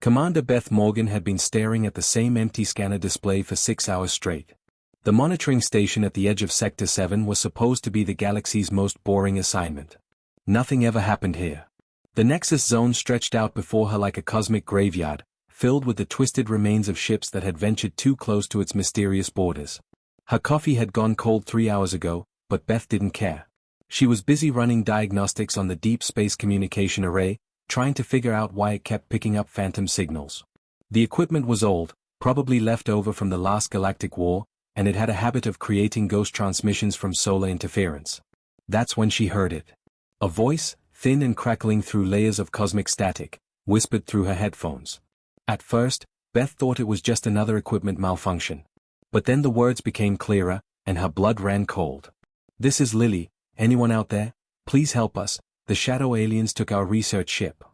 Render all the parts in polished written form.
Commander Beth Morgan had been staring at the same empty scanner display for 6 hours straight. The monitoring station at the edge of Sector 7 was supposed to be the galaxy's most boring assignment. Nothing ever happened here. The Nexus Zone stretched out before her like a cosmic graveyard, filled with the twisted remains of ships that had ventured too close to its mysterious borders. Her coffee had gone cold 3 hours ago, but Beth didn't care. She was busy running diagnostics on the Deep Space Communication Array, trying to figure out why it kept picking up phantom signals. The equipment was old, probably left over from the last Galactic War, and it had a habit of creating ghost transmissions from solar interference. That's when she heard it. A voice, thin and crackling through layers of cosmic static, whispered through her headphones. At first, Beth thought it was just another equipment malfunction. But then the words became clearer, and her blood ran cold. "This is Lily. Anyone out there? Please help us. The shadow aliens took our research ship."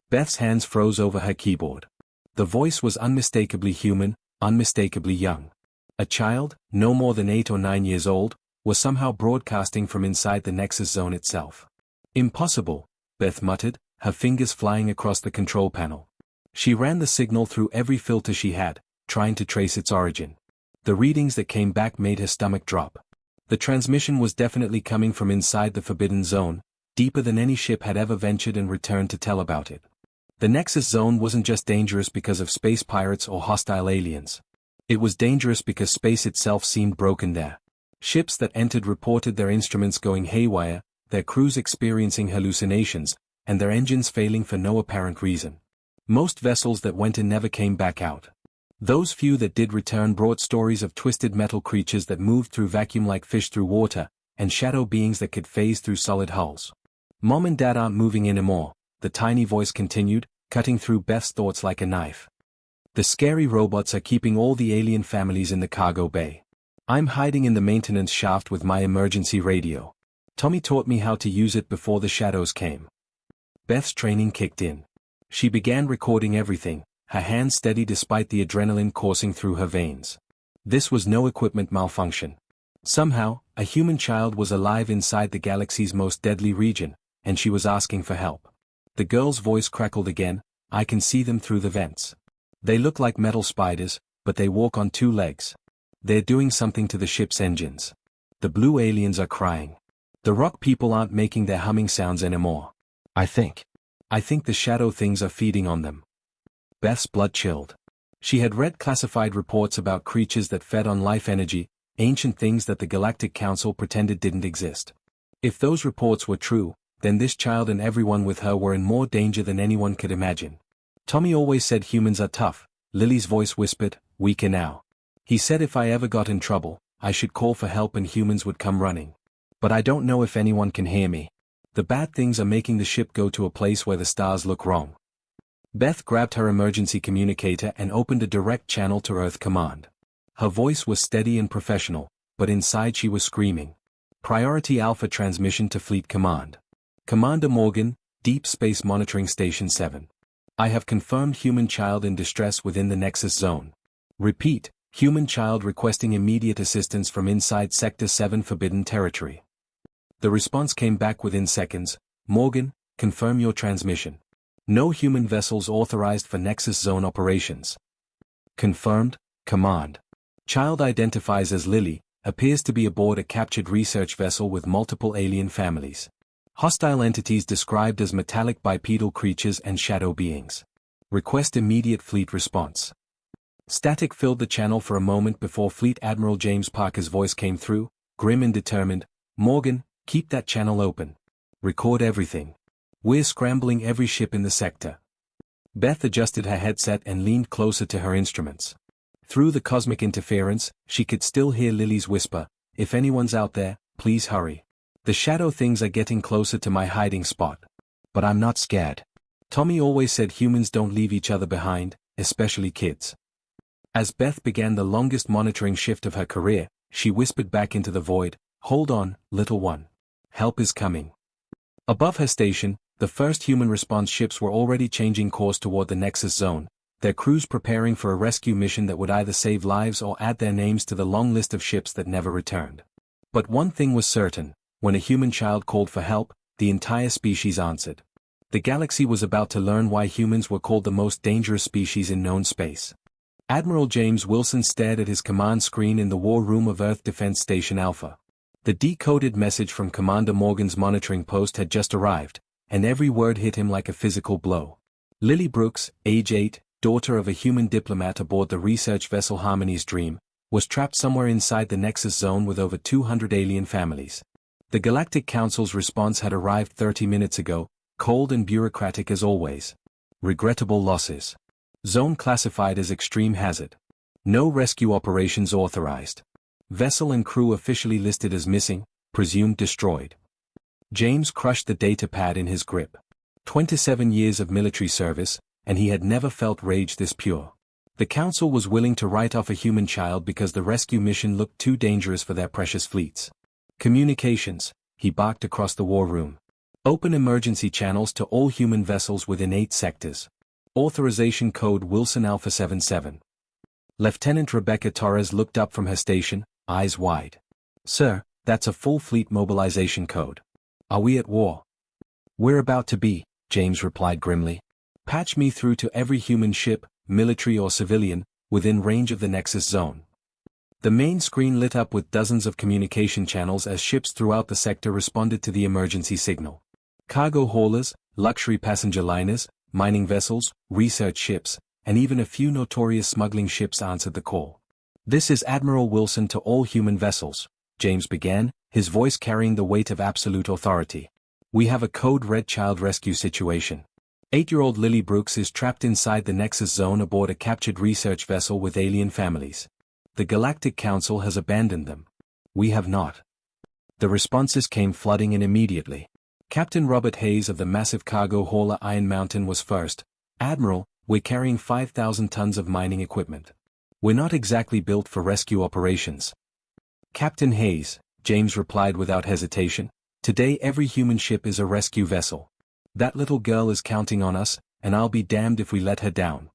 Beth's hands froze over her keyboard. The voice was unmistakably human, unmistakably young. A child, no more than 8 or 9 years old, was somehow broadcasting from inside the Nexus Zone itself. "Impossible," Beth muttered, her fingers flying across the control panel. She ran the signal through every filter she had, trying to trace its origin. The readings that came back made her stomach drop. The transmission was definitely coming from inside the Forbidden Zone, deeper than any ship had ever ventured and returned to tell about it. The Nexus Zone wasn't just dangerous because of space pirates or hostile aliens. It was dangerous because space itself seemed broken there. Ships that entered reported their instruments going haywire, their crews experiencing hallucinations, and their engines failing for no apparent reason. Most vessels that went in never came back out. Those few that did return brought stories of twisted metal creatures that moved through vacuum like fish through water, and shadow beings that could phase through solid hulls. "Mom and Dad aren't moving anymore," the tiny voice continued, cutting through Beth's thoughts like a knife. "The scary robots are keeping all the alien families in the cargo bay. I'm hiding in the maintenance shaft with my emergency radio. Tommy taught me how to use it before the shadows came." Beth's training kicked in. She began recording everything, her hands steady despite the adrenaline coursing through her veins. This was no equipment malfunction. Somehow, a human child was alive inside the galaxy's most deadly region, and she was asking for help. The girl's voice crackled again. "I can see them through the vents. They look like metal spiders, but they walk on 2 legs. They're doing something to the ship's engines. The blue aliens are crying. The rock people aren't making their humming sounds anymore. I think the shadow things are feeding on them." Beth's blood chilled. She had read classified reports about creatures that fed on life energy, ancient things that the Galactic Council pretended didn't exist. If those reports were true, then this child and everyone with her were in more danger than anyone could imagine. "Tommy always said humans are tough," Lily's voice whispered, weaker now. "He said if I ever got in trouble, I should call for help and humans would come running. But I don't know if anyone can hear me. The bad things are making the ship go to a place where the stars look wrong." Beth grabbed her emergency communicator and opened a direct channel to Earth Command. Her voice was steady and professional, but inside she was screaming. "Priority Alpha transmission to Fleet Command. Commander Morgan, Deep Space Monitoring Station 7. I have confirmed human child in distress within the Nexus Zone. Repeat, human child requesting immediate assistance from inside Sector 7 Forbidden Territory." The response came back within seconds. "Morgan, confirm your transmission. No human vessels authorized for Nexus Zone operations." "Confirmed, Command. Child identifies as Lily, appears to be aboard a captured research vessel with multiple alien families. Hostile entities described as metallic bipedal creatures and shadow beings. Request immediate fleet response." Static filled the channel for a moment before Fleet Admiral James Parker's voice came through, grim and determined. "Morgan, keep that channel open. Record everything. We're scrambling every ship in the sector." Beth adjusted her headset and leaned closer to her instruments. Through the cosmic interference, she could still hear Lily's whisper, "If anyone's out there, please hurry. The shadow things are getting closer to my hiding spot. But I'm not scared. Tommy always said humans don't leave each other behind, especially kids." As Beth began the longest monitoring shift of her career, she whispered back into the void, "Hold on, little one. Help is coming." Above her station, the first human response ships were already changing course toward the Nexus Zone, their crews preparing for a rescue mission that would either save lives or add their names to the long list of ships that never returned. But one thing was certain: when a human child called for help, the entire species answered. The galaxy was about to learn why humans were called the most dangerous species in known space. Admiral James Wilson stared at his command screen in the war room of Earth Defense Station Alpha. The decoded message from Commander Morgan's monitoring post had just arrived, and every word hit him like a physical blow. Lily Brooks, age 8, daughter of a human diplomat aboard the research vessel Harmony's Dream, was trapped somewhere inside the Nexus Zone with over 200 alien families. The Galactic Council's response had arrived 30 minutes ago, cold and bureaucratic as always. Regrettable losses. Zone classified as extreme hazard. No rescue operations authorized. Vessel and crew officially listed as missing, presumed destroyed. James crushed the data pad in his grip. 27 years of military service, and he had never felt rage this pure. The Council was willing to write off a human child because the rescue mission looked too dangerous for their precious fleets. Communications, he barked across the war room. Open emergency channels to all human vessels within 8 sectors. Authorization code Wilson Alpha 77. Lieutenant Rebecca Torres looked up from her station, eyes wide. Sir, that's a full fleet mobilization code. Are we at war? We're about to be, James replied grimly. Patch me through to every human ship, military or civilian, within range of the Nexus Zone. The main screen lit up with dozens of communication channels as ships throughout the sector responded to the emergency signal. Cargo haulers, luxury passenger liners, mining vessels, research ships, and even a few notorious smuggling ships answered the call. This is Admiral Wilson to all human vessels, James began, his voice carrying the weight of absolute authority. We have a code red child rescue situation. 8-year-old Lily Brooks is trapped inside the Nexus Zone aboard a captured research vessel with alien families. The Galactic Council has abandoned them. We have not. The responses came flooding in immediately. Captain Robert Hayes of the massive cargo hauler Iron Mountain was first. Admiral, we're carrying 5,000 tons of mining equipment. We're not exactly built for rescue operations. Captain Hayes, James replied without hesitation, today every human ship is a rescue vessel. That little girl is counting on us, and I'll be damned if we let her down.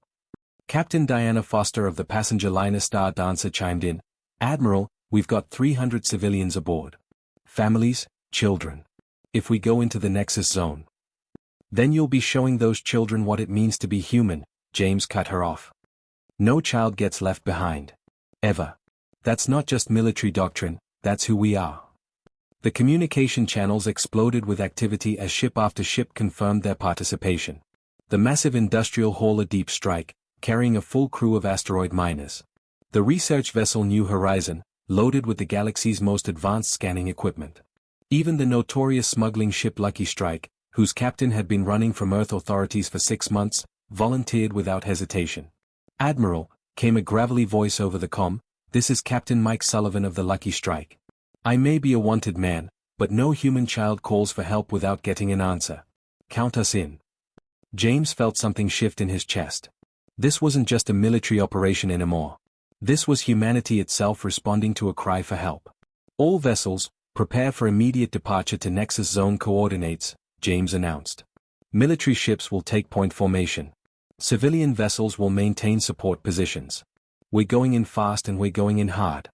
Captain Diana Foster of the passenger liner Star Dancer chimed in. Admiral, we've got 300 civilians aboard. Families, children. If we go into the Nexus Zone, then you'll be showing those children what it means to be human, James cut her off. No child gets left behind. Ever. That's not just military doctrine, that's who we are. The communication channels exploded with activity as ship after ship confirmed their participation. The massive industrial hauler Deep Strike, carrying a full crew of asteroid miners. The research vessel New Horizon, loaded with the galaxy's most advanced scanning equipment. Even the notorious smuggling ship Lucky Strike, whose captain had been running from Earth authorities for 6 months, volunteered without hesitation. Admiral, came a gravelly voice over the comm, this is Captain Mike Sullivan of the Lucky Strike. I may be a wanted man, but no human child calls for help without getting an answer. Count us in. James felt something shift in his chest. This wasn't just a military operation anymore. This was humanity itself responding to a cry for help. All vessels, prepare for immediate departure to Nexus Zone coordinates, James announced. Military ships will take point formation. Civilian vessels will maintain support positions. We're going in fast and we're going in hard.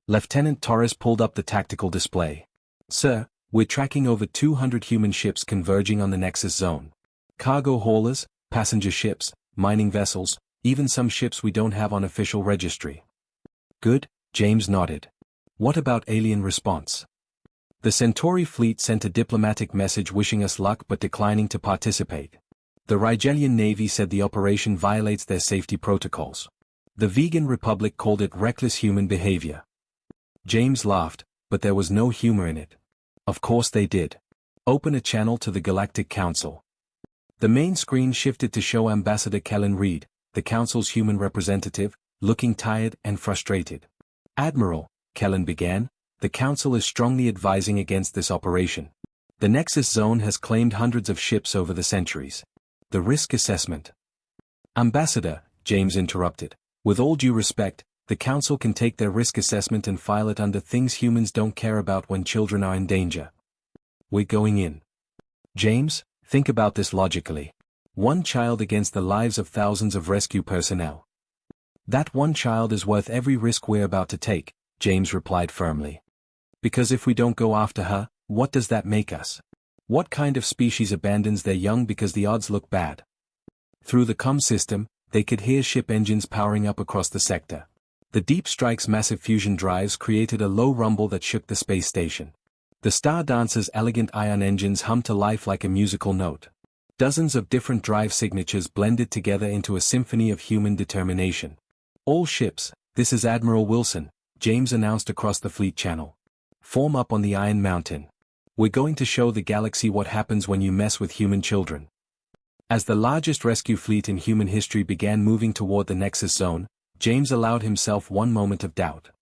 Lieutenant Torres pulled up the tactical display. Sir, we're tracking over 200 human ships converging on the Nexus Zone. Cargo haulers, passenger ships, mining vessels, even some ships we don't have on official registry. Good, James nodded. What about alien response? The Centauri fleet sent a diplomatic message wishing us luck but declining to participate. The Rigelian Navy said the operation violates their safety protocols. The Vegan Republic called it reckless human behavior. James laughed, but there was no humor in it. Of course they did. Open a channel to the Galactic Council. The main screen shifted to show Ambassador Kellen Reed, the Council's human representative, looking tired and frustrated. Admiral, Kellen began, the Council is strongly advising against this operation. The Nexus Zone has claimed hundreds of ships over the centuries. The risk assessment. Ambassador, James interrupted, with all due respect, the Council can take their risk assessment and file it under things humans don't care about when children are in danger. We're going in. James, think about this logically. One child against the lives of thousands of rescue personnel. That one child is worth every risk we're about to take, James replied firmly. Because if we don't go after her, what does that make us? What kind of species abandons their young because the odds look bad? Through the comm system, they could hear ship engines powering up across the sector. The Deep Strike's massive fusion drives created a low rumble that shook the space station. The Star Dancer's elegant ion engines hummed to life like a musical note. Dozens of different drive signatures blended together into a symphony of human determination. All ships, this is Admiral Wilson, James announced across the fleet channel. Form up on the Iron Mountain. We're going to show the galaxy what happens when you mess with human children. As the largest rescue fleet in human history began moving toward the Nexus Zone, James allowed himself one moment of doubt.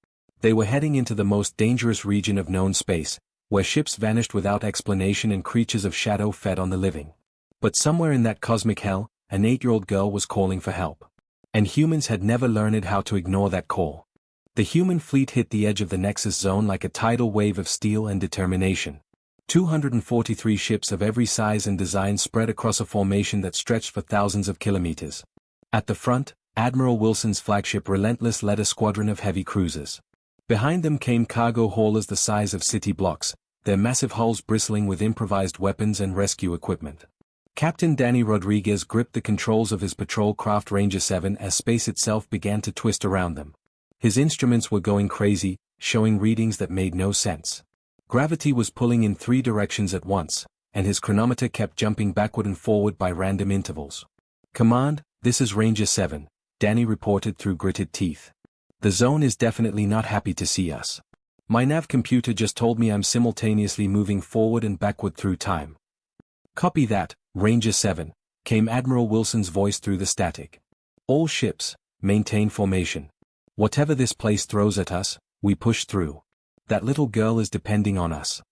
They were heading into the most dangerous region of known space, where ships vanished without explanation and creatures of shadow fed on the living. But somewhere in that cosmic hell, an 8-year-old girl was calling for help. And humans had never learned how to ignore that call. The human fleet hit the edge of the Nexus Zone like a tidal wave of steel and determination. 243 ships of every size and design spread across a formation that stretched for thousands of kilometers. At the front, Admiral Wilson's flagship Relentless led a squadron of heavy cruisers. Behind them came cargo haulers the size of city blocks, their massive hulls bristling with improvised weapons and rescue equipment. Captain Danny Rodriguez gripped the controls of his patrol craft Ranger 7 as space itself began to twist around them. His instruments were going crazy, showing readings that made no sense. Gravity was pulling in 3 directions at once, and his chronometer kept jumping backward and forward by random intervals. "Command, this is Ranger 7, Danny reported through gritted teeth. "The zone is definitely not happy to see us. My nav computer just told me I'm simultaneously moving forward and backward through time." "Copy that, Ranger 7, came Admiral Wilson's voice through the static. "All ships, maintain formation. Whatever this place throws at us, we push through. That little girl is depending on us."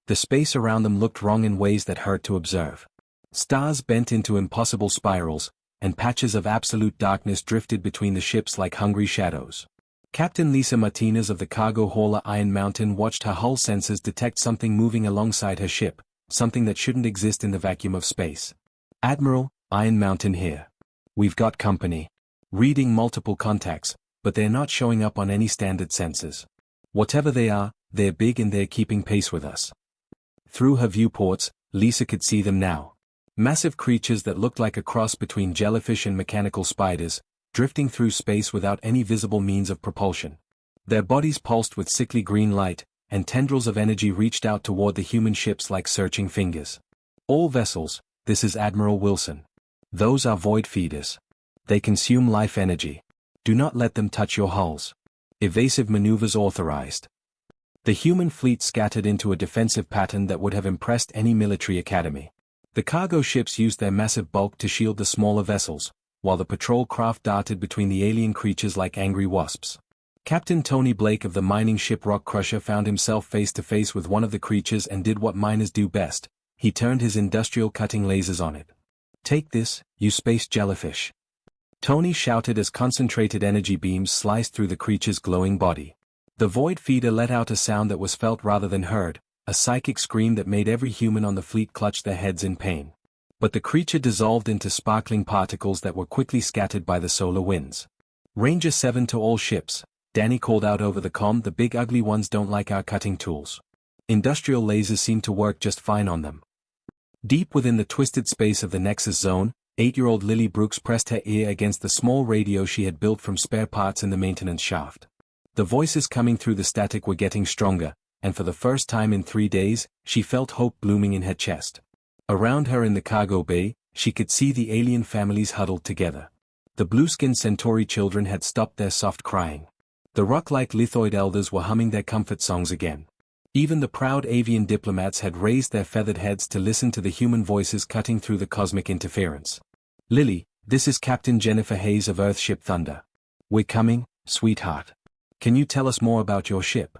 The space around them looked wrong in ways that hurt to observe. Stars bent into impossible spirals, and patches of absolute darkness drifted between the ships like hungry shadows. Captain Lisa Martinez of the cargo hauler Iron Mountain watched her hull sensors detect something moving alongside her ship, something that shouldn't exist in the vacuum of space. "Admiral, Iron Mountain here. We've got company. Reading multiple contacts, but they're not showing up on any standard sensors. Whatever they are, they're big and they're keeping pace with us." Through her viewports, Lisa could see them now. Massive creatures that looked like a cross between jellyfish and mechanical spiders, drifting through space without any visible means of propulsion. Their bodies pulsed with sickly green light, and tendrils of energy reached out toward the human ships like searching fingers. "All vessels, this is Admiral Wilson. Those are void feeders. They consume life energy. Do not let them touch your hulls. Evasive maneuvers authorized." The human fleet scattered into a defensive pattern that would have impressed any military academy. The cargo ships used their massive bulk to shield the smaller vessels, while the patrol craft darted between the alien creatures like angry wasps. Captain Tony Blake of the mining ship Rock Crusher found himself face to face with one of the creatures and did what miners do best. He turned his industrial cutting lasers on it. "Take this, you space jellyfish." Tony shouted as concentrated energy beams sliced through the creature's glowing body. The void feeder let out a sound that was felt rather than heard, a psychic scream that made every human on the fleet clutch their heads in pain. But the creature dissolved into sparkling particles that were quickly scattered by the solar winds. "Ranger 7 to all ships," Danny called out over the comm. "The big ugly ones don't like our cutting tools. Industrial lasers seem to work just fine on them." Deep within the twisted space of the Nexus Zone, 8-year-old Lily Brooks pressed her ear against the small radio she had built from spare parts in the maintenance shaft. The voices coming through the static were getting stronger, and for the first time in 3 days, she felt hope blooming in her chest. Around her in the cargo bay, she could see the alien families huddled together. The blue-skinned Centauri children had stopped their soft crying. The rock-like lithoid elders were humming their comfort songs again. Even the proud avian diplomats had raised their feathered heads to listen to the human voices cutting through the cosmic interference. "Lily, this is Captain Jennifer Hayes of Earthship Thunder. We're coming, sweetheart. Can you tell us more about your ship?"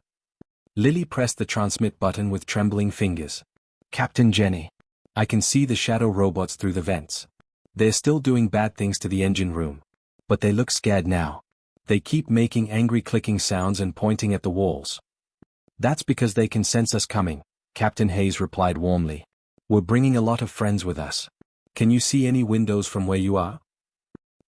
Lily pressed the transmit button with trembling fingers. "Captain Jenny. I can see the shadow robots through the vents. They're still doing bad things to the engine room. But they look scared now. They keep making angry clicking sounds and pointing at the walls." "That's because they can sense us coming," Captain Hayes replied warmly. "We're bringing a lot of friends with us. Can you see any windows from where you are?"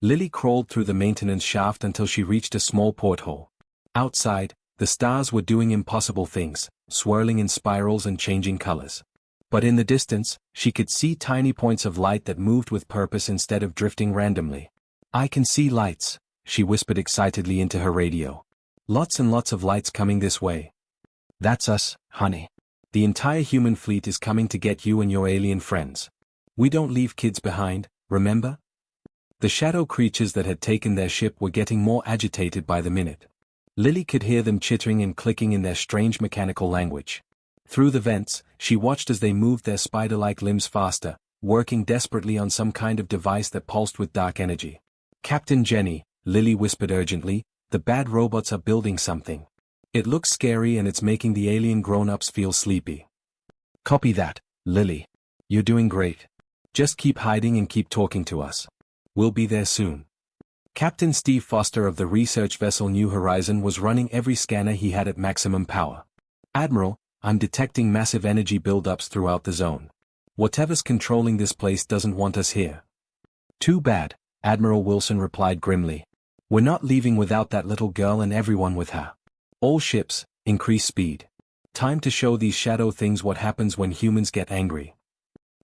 Lily crawled through the maintenance shaft until she reached a small porthole. Outside, the stars were doing impossible things, swirling in spirals and changing colors. But in the distance, she could see tiny points of light that moved with purpose instead of drifting randomly. "I can see lights," she whispered excitedly into her radio. "Lots and lots of lights coming this way." "That's us, honey. The entire human fleet is coming to get you and your alien friends. We don't leave kids behind, remember?" The shadow creatures that had taken their ship were getting more agitated by the minute. Lily could hear them chittering and clicking in their strange mechanical language. Through the vents, she watched as they moved their spider-like limbs faster, working desperately on some kind of device that pulsed with dark energy. "Captain Jenny," Lily whispered urgently, "the bad robots are building something. It looks scary and it's making the alien grown-ups feel sleepy." "Copy that, Lily. You're doing great. Just keep hiding and keep talking to us. We'll be there soon." Captain Steve Foster of the research vessel New Horizon was running every scanner he had at maximum power. "Admiral, I'm detecting massive energy buildups throughout the zone. Whatever's controlling this place doesn't want us here." "Too bad," Admiral Wilson replied grimly. "We're not leaving without that little girl and everyone with her. All ships, increase speed. Time to show these shadow things what happens when humans get angry."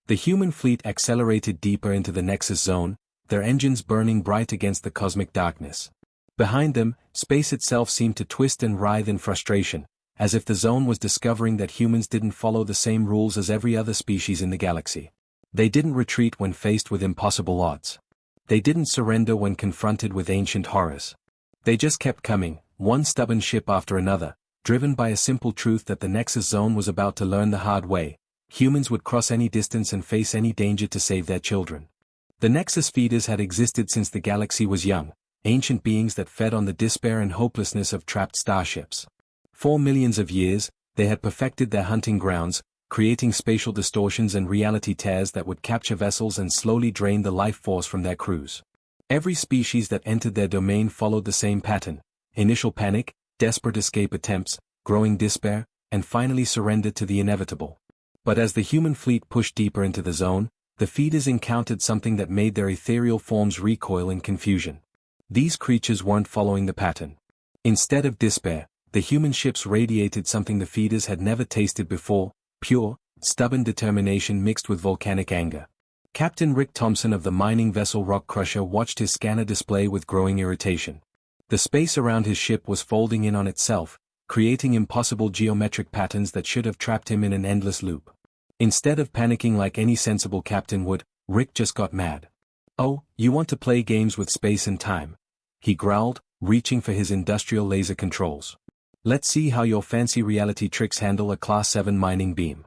The human fleet accelerated deeper into the Nexus zone, their engines burning bright against the cosmic darkness. Behind them, space itself seemed to twist and writhe in frustration, as if the zone was discovering that humans didn't follow the same rules as every other species in the galaxy. They didn't retreat when faced with impossible odds. They didn't surrender when confronted with ancient horrors. They just kept coming, one stubborn ship after another, driven by a simple truth that the Nexus zone was about to learn the hard way. Humans would cross any distance and face any danger to save their children. The Nexus feeders had existed since the galaxy was young, ancient beings that fed on the despair and hopelessness of trapped starships. For millions of years, they had perfected their hunting grounds, creating spatial distortions and reality tears that would capture vessels and slowly drain the life force from their crews. Every species that entered their domain followed the same pattern: initial panic, desperate escape attempts, growing despair, and finally surrender to the inevitable. But as the human fleet pushed deeper into the zone, the feeders encountered something that made their ethereal forms recoil in confusion. These creatures weren't following the pattern. Instead of despair, the human ships radiated something the feeders had never tasted before: pure, stubborn determination mixed with volcanic anger. Captain Rick Thompson of the mining vessel Rock Crusher watched his scanner display with growing irritation. The space around his ship was folding in on itself, creating impossible geometric patterns that should have trapped him in an endless loop. Instead of panicking like any sensible captain would, Rick just got mad. "Oh, you want to play games with space and time?" he growled, reaching for his industrial laser controls. "Let's see how your fancy reality tricks handle a Class 7 mining beam."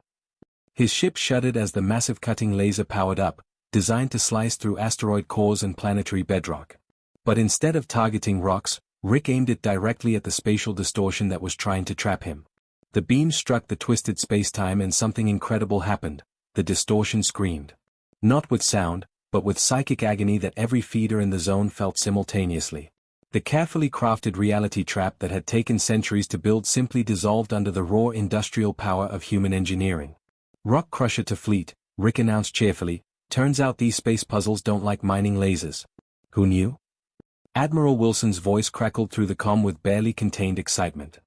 His ship shuddered as the massive cutting laser powered up, designed to slice through asteroid cores and planetary bedrock. But instead of targeting rocks, Rick aimed it directly at the spatial distortion that was trying to trap him. The beam struck the twisted spacetime and something incredible happened. The distortion screamed. Not with sound, but with psychic agony that every feeder in the zone felt simultaneously. The carefully crafted reality trap that had taken centuries to build simply dissolved under the raw industrial power of human engineering. "Rock Crusher to fleet," Rick announced cheerfully. "Turns out these space puzzles don't like mining lasers." "Who knew?" Admiral Wilson's voice crackled through the comm with barely contained excitement.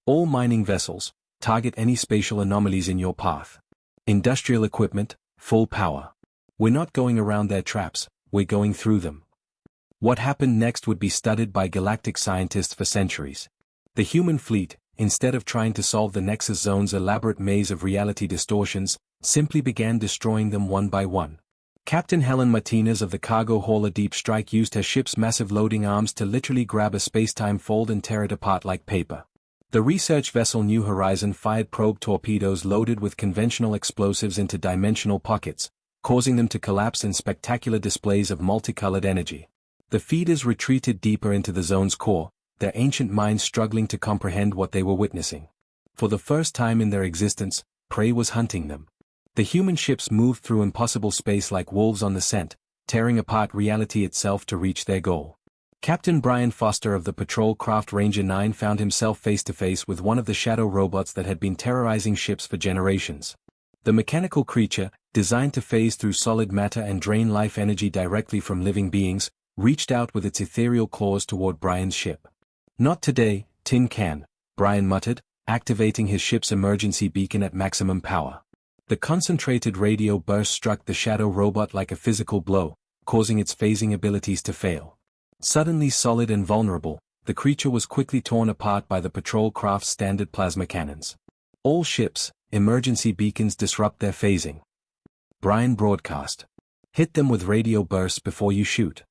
"All mining vessels, target any spatial anomalies in your path. Industrial equipment, full power. We're not going around their traps, we're going through them." What happened next would be studied by galactic scientists for centuries. The human fleet, instead of trying to solve the Nexus Zone's elaborate maze of reality distortions, simply began destroying them one by one. Captain Helen Martinez of the cargo hauler Deep Strike used her ship's massive loading arms to literally grab a spacetime fold and tear it apart like paper. The research vessel New Horizon fired probe torpedoes loaded with conventional explosives into dimensional pockets, causing them to collapse in spectacular displays of multicolored energy. The feeders retreated deeper into the zone's core, their ancient minds struggling to comprehend what they were witnessing. For the first time in their existence, prey was hunting them. The human ships moved through impossible space like wolves on the scent, tearing apart reality itself to reach their goal. Captain Brian Foster of the patrol craft Ranger 9 found himself face to face with one of the shadow robots that had been terrorizing ships for generations. The mechanical creature, designed to phase through solid matter and drain life energy directly from living beings, reached out with its ethereal claws toward Brian's ship. "Not today, Tin Can," Brian muttered, activating his ship's emergency beacon at maximum power. The concentrated radio burst struck the shadow robot like a physical blow, causing its phasing abilities to fail. Suddenly solid and vulnerable, the creature was quickly torn apart by the patrol craft's standard plasma cannons. All ships, emergency beacons disrupt their phasing. Brian broadcast. Hit them with radio bursts before you shoot.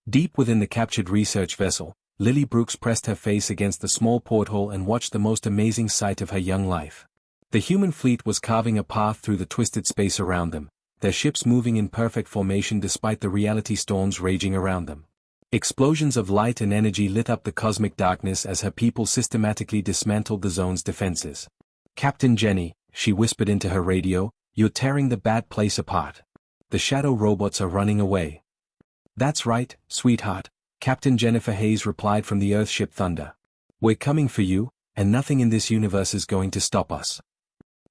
Deep within the captured research vessel, Lily Brooks pressed her face against the small porthole and watched the most amazing sight of her young life. The human fleet was carving a path through the twisted space around them, their ships moving in perfect formation despite the reality storms raging around them. Explosions of light and energy lit up the cosmic darkness as her people systematically dismantled the zone's defenses. "Captain Jenny," she whispered into her radio, "you're tearing the bad place apart. The shadow robots are running away." "That's right, sweetheart," Captain Jennifer Hayes replied from the Earthship Thunder. "We're coming for you, and nothing in this universe is going to stop us."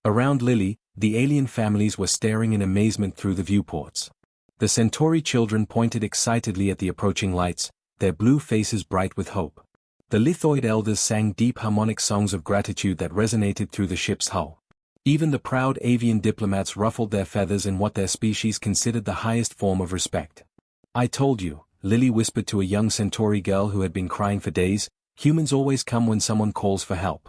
Around Lily, the alien families were staring in amazement through the viewports. The Centauri children pointed excitedly at the approaching lights, their blue faces bright with hope. The lithoid elders sang deep harmonic songs of gratitude that resonated through the ship's hull. Even the proud avian diplomats ruffled their feathers in what their species considered the highest form of respect. "I told you," Lily whispered to a young Centauri girl who had been crying for days, "humans always come when someone calls for help."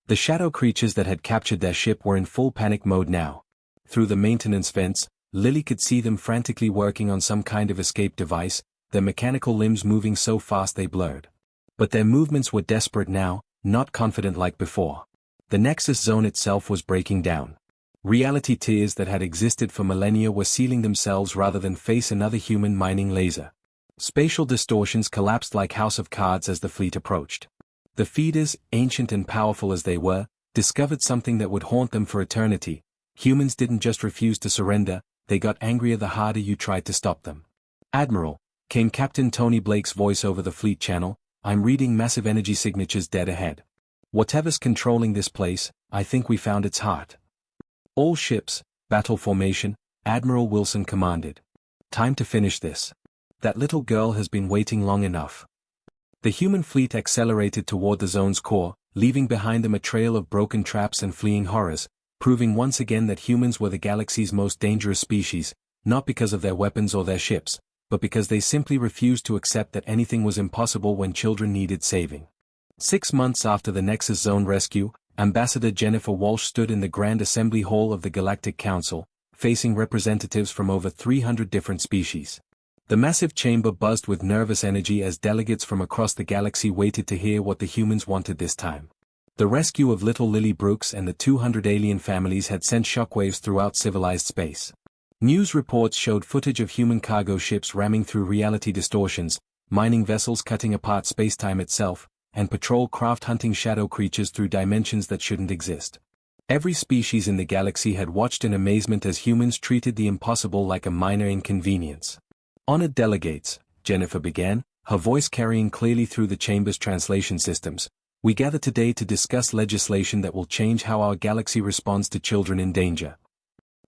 The shadow creatures that had captured their ship were in full panic mode now. Through the maintenance vents, Lily could see them frantically working on some kind of escape device, their mechanical limbs moving so fast they blurred. But their movements were desperate now, not confident like before. The Nexus Zone itself was breaking down. Reality tiers that had existed for millennia were sealing themselves rather than face another human mining laser. Spatial distortions collapsed like house of cards as the fleet approached. The feeders, ancient and powerful as they were, discovered something that would haunt them for eternity. Humans didn't just refuse to surrender, they got angrier the harder you tried to stop them. "Admiral," came Captain Tony Blake's voice over the fleet channel, "I'm reading massive energy signatures dead ahead. Whatever's controlling this place, I think we found its heart." "All ships, battle formation," Admiral Wilson commanded. "Time to finish this. That little girl has been waiting long enough." The human fleet accelerated toward the zone's core, leaving behind them a trail of broken traps and fleeing horrors, proving once again that humans were the galaxy's most dangerous species, not because of their weapons or their ships, but because they simply refused to accept that anything was impossible when children needed saving. 6 months after the Nexus Zone rescue, Ambassador Jennifer Walsh stood in the Grand Assembly Hall of the Galactic Council, facing representatives from over 300 different species. The massive chamber buzzed with nervous energy as delegates from across the galaxy waited to hear what the humans wanted this time. The rescue of little Lily Brooks and the 200 alien families had sent shockwaves throughout civilized space. News reports showed footage of human cargo ships ramming through reality distortions, mining vessels cutting apart spacetime itself, and patrol craft hunting shadow creatures through dimensions that shouldn't exist. Every species in the galaxy had watched in amazement as humans treated the impossible like a minor inconvenience. "Honored delegates," Jennifer began, her voice carrying clearly through the chamber's translation systems, "we gather today to discuss legislation that will change how our galaxy responds to children in danger."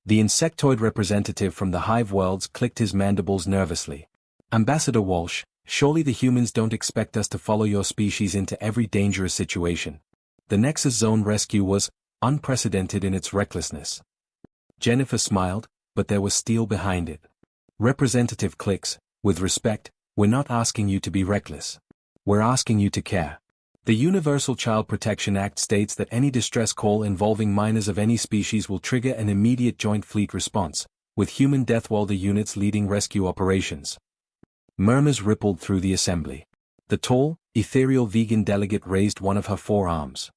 The insectoid representative from the Hive Worlds clicked his mandibles nervously. "Ambassador Walsh, surely the humans don't expect us to follow your species into every dangerous situation. The Nexus Zone rescue was unprecedented in its recklessness." Jennifer smiled, but there was steel behind it. "Representative Clicks, with respect, we're not asking you to be reckless. We're asking you to care. The Universal Child Protection Act states that any distress call involving minors of any species will trigger an immediate joint fleet response, with human Deathworlder units leading rescue operations." Murmurs rippled through the assembly. The tall, ethereal vegan delegate raised one of her forearms.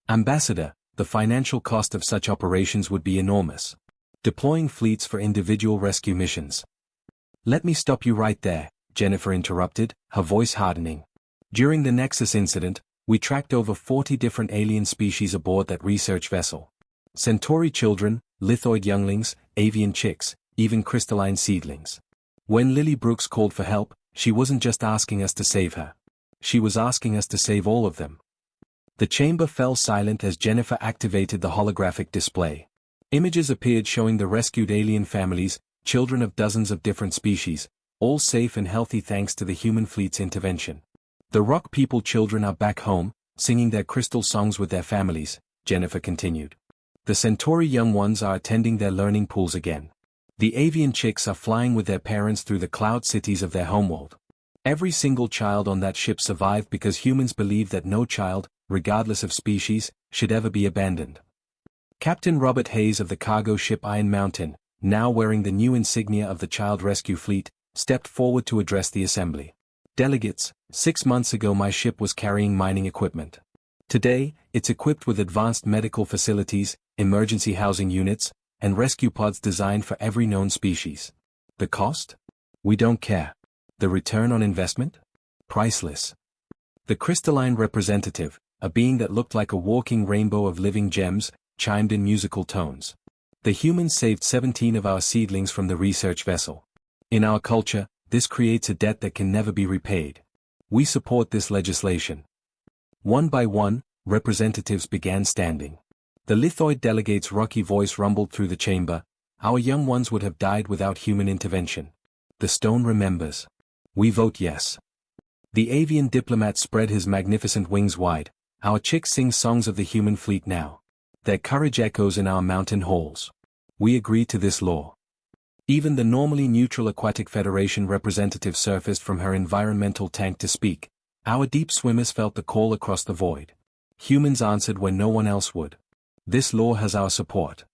"Ambassador, the financial cost of such operations would be enormous. Deploying fleets for individual rescue missions." "Let me stop you right there," Jennifer interrupted, her voice hardening. "During the Nexus incident, we tracked over 40 different alien species aboard that research vessel. Centauri children, lithoid younglings, avian chicks, even crystalline seedlings. When Lily Brooks called for help, she wasn't just asking us to save her. She was asking us to save all of them." The chamber fell silent as Jennifer activated the holographic display. Images appeared showing the rescued alien families, children of dozens of different species, all safe and healthy thanks to the human fleet's intervention. "The Rock People children are back home, singing their crystal songs with their families," Jennifer continued. The Centauri young ones are attending their learning pools again. The avian chicks are flying with their parents through the cloud cities of their homeworld. Every single child on that ship survived because humans believe that no child, regardless of species, should ever be abandoned. Captain Robert Hayes of the cargo ship Iron Mountain, now wearing the new insignia of the Child Rescue Fleet, stepped forward to address the assembly. Delegates, 6 months ago my ship was carrying mining equipment. Today, it's equipped with advanced medical facilities, emergency housing units, and rescue pods designed for every known species. The cost? We don't care. The return on investment? Priceless. The crystalline representative, a being that looked like a walking rainbow of living gems, chimed in musical tones. The humans saved 17 of our seedlings from the research vessel. In our culture, this creates a debt that can never be repaid. We support this legislation. One by one, representatives began standing. The lithoid delegate's rocky voice rumbled through the chamber. Our young ones would have died without human intervention. The stone remembers. We vote yes. The avian diplomat spread his magnificent wings wide. Our chicks sing songs of the human fleet now. Their courage echoes in our mountain halls. We agree to this law. Even the normally neutral Aquatic Federation representative surfaced from her environmental tank to speak. Our deep swimmers felt the call across the void. Humans answered when no one else would. This law has our support.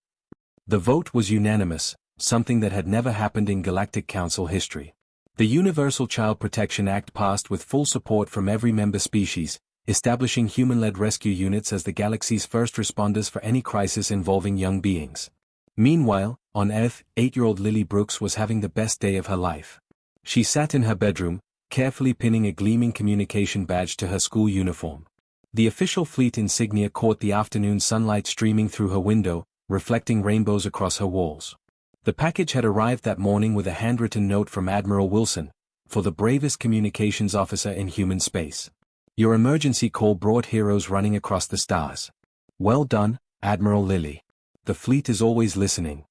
The vote was unanimous, something that had never happened in Galactic Council history. The Universal Child Protection Act passed with full support from every member species, establishing human-led rescue units as the galaxy's first responders for any crisis involving young beings. Meanwhile, on Earth, 8-year-old Lily Brooks was having the best day of her life. She sat in her bedroom, carefully pinning a gleaming communication badge to her school uniform. The official fleet insignia caught the afternoon sunlight streaming through her window, reflecting rainbows across her walls. The package had arrived that morning with a handwritten note from Admiral Wilson, for the bravest communications officer in human space. Your emergency call brought heroes running across the stars. Well done, Admiral Lily. The fleet is always listening.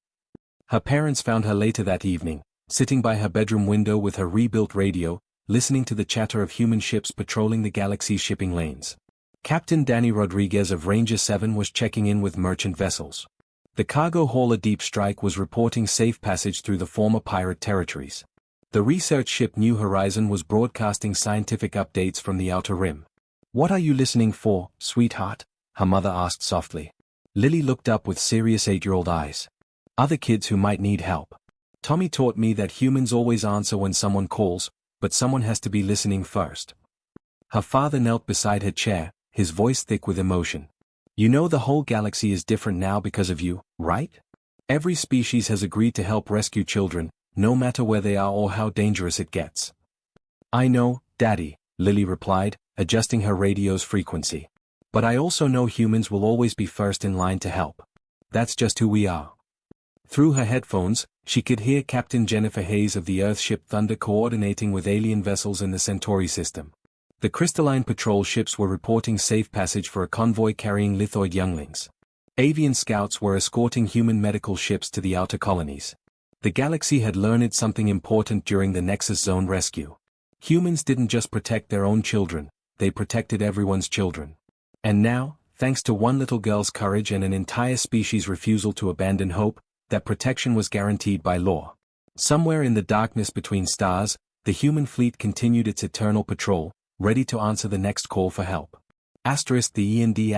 Her parents found her later that evening, sitting by her bedroom window with her rebuilt radio, listening to the chatter of human ships patrolling the galaxy's shipping lanes. Captain Danny Rodriguez of Ranger 7 was checking in with merchant vessels. The cargo hauler Deep Strike was reporting safe passage through the former pirate territories. The research ship New Horizon was broadcasting scientific updates from the Outer Rim. What are you listening for, sweetheart? Her mother asked softly. Lily looked up with serious 8-year-old eyes. Other kids who might need help. Tommy taught me that humans always answer when someone calls, but someone has to be listening first. Her father knelt beside her chair, his voice thick with emotion. You know the whole galaxy is different now because of you, right? Every species has agreed to help rescue children, no matter where they are or how dangerous it gets. I know, Daddy, Lily replied, adjusting her radio's frequency. But I also know humans will always be first in line to help. That's just who we are. Through her headphones, she could hear Captain Jennifer Hayes of the Earthship Thunder coordinating with alien vessels in the Centauri system. The crystalline patrol ships were reporting safe passage for a convoy carrying lithoid younglings. Avian scouts were escorting human medical ships to the outer colonies. The galaxy had learned something important during the Nexus Zone rescue. Humans didn't just protect their own children, they protected everyone's children. And now, thanks to one little girl's courage and an entire species' refusal to abandon hope, that protection was guaranteed by law. Somewhere in the darkness between stars, the human fleet continued its eternal patrol, ready to answer the next call for help. *The E&D*.